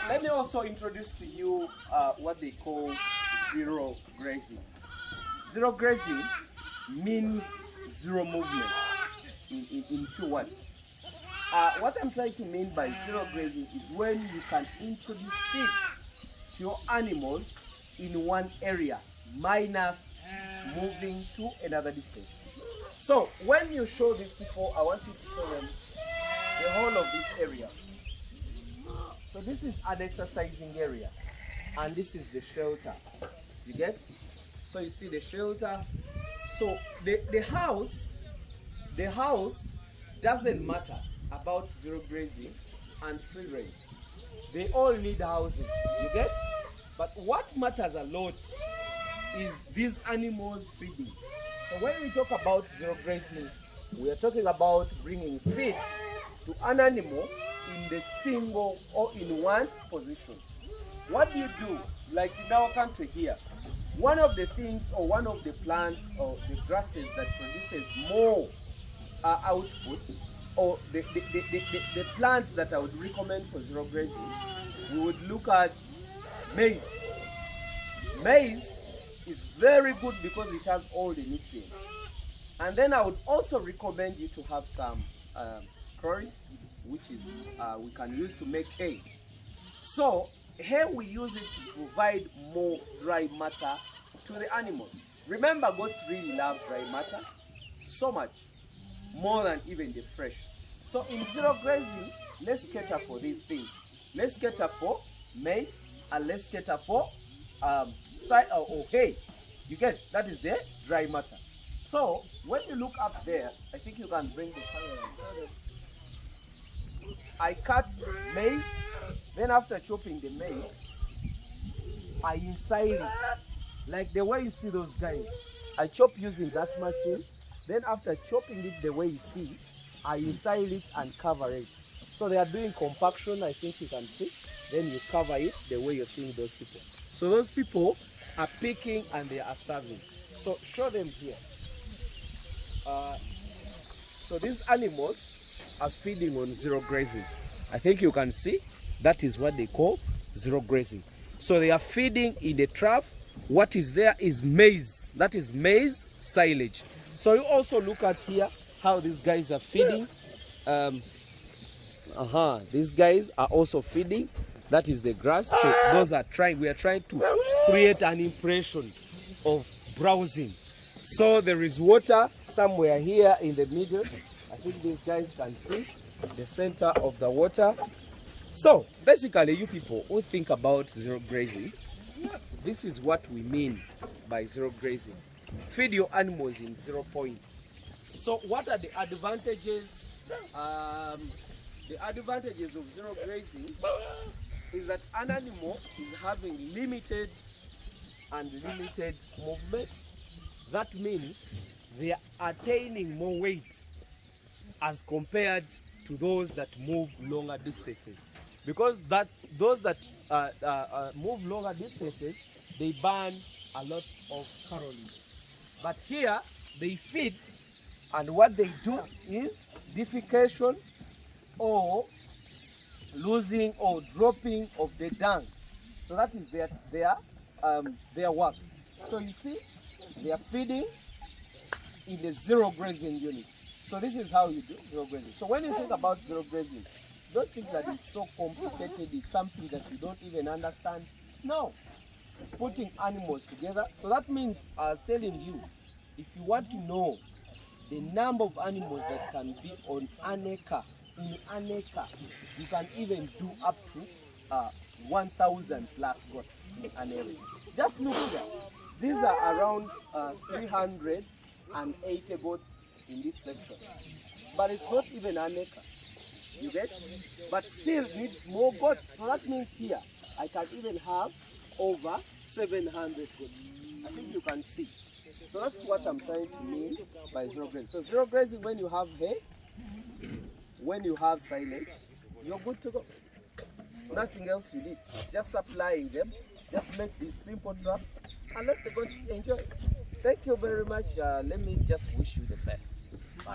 let me also introduce to you what they call zero grazing. Zero grazing means zero movement in few words. What I'm trying to mean by zero grazing is when you can introduce feeds to your animals in one area, minus moving to another distance. So when you show these people, I want you to show them the whole of this area. So this is an exercising area, and this is the shelter. You get? So you see the shelter. So the house doesn't matter about zero grazing and free range. They all need houses, you get? But what matters a lot is these animals feeding. So when we talk about zero grazing, we are talking about bringing feeds to an animal in the single or in one position. What do you do? Like in our country here, one of the things or one of the plants or the grasses that produces more output, or the plants that I would recommend for zero grazing, we would look at maize. Maize is very good because it has all the nutrients. And then I would also recommend you to have some curries, which is we can use to make hay. So here we use it to provide more dry matter to the animals. Remember, goats really love dry matter so much, more than even the fresh. So in zero grazing, let's cater for these things. Let's cater for maize, and let's cater for hay. You get? That is the dry matter. So when you look up there, I think you can bring the camera. I cut maize, then after chopping the maize, I inside it, like the way you see those guys. I chop using that machine, then after chopping it the way you see, I inside it and cover it. So they are doing compaction, I think you can see. Then you cover it the way you're seeing those people. So those people are picking and they are serving. So show them here. So these animals are feeding on zero grazing. I think you can see that is what they call zero grazing. So they are feeding in the trough. What is there is maize. That is maize silage. So you also look at here how these guys are feeding. These guys are also feeding. That is the grass. So those are we are trying to create an impression of browsing. So there is water somewhere here in the middle. I think these guys can see the center of the water. So basically, you people who think about zero grazing, this is what we mean by zero grazing. Feed your animals in 0 point. So what are the advantages? The advantages of zero grazing is that an animal is having limited movement. That means they are attaining more weight as compared to those that move longer distances. Because those that move longer distances, they burn a lot of calories. But here, they feed, and what they do is defecation or losing or dropping of the dung. So that is their work. So you see, they are feeding in the zero grazing unit. So this is how you do zero grazing. So when you think about zero grazing, don't think that it's so complicated, it's something that you don't even understand. No. Putting animals together. So that means, I was telling you, if you want to know the number of animals that can be on an acre, in an acre, you can even do up to 1,000 plus goats in an area. Just look there. These are around 380 goats in this section. But it's not even an acre. You get? But still needs more goats. So that means here, I can even have over 700 goats. I think you can see. So that's what I'm trying to mean by zero grazing. So zero grazing, when you have hay, when you have silage, you're good to go. Nothing else you need. Just supplying them. Just make these simple traps and let the goats enjoy. Thank you very much. Let me just wish you the best.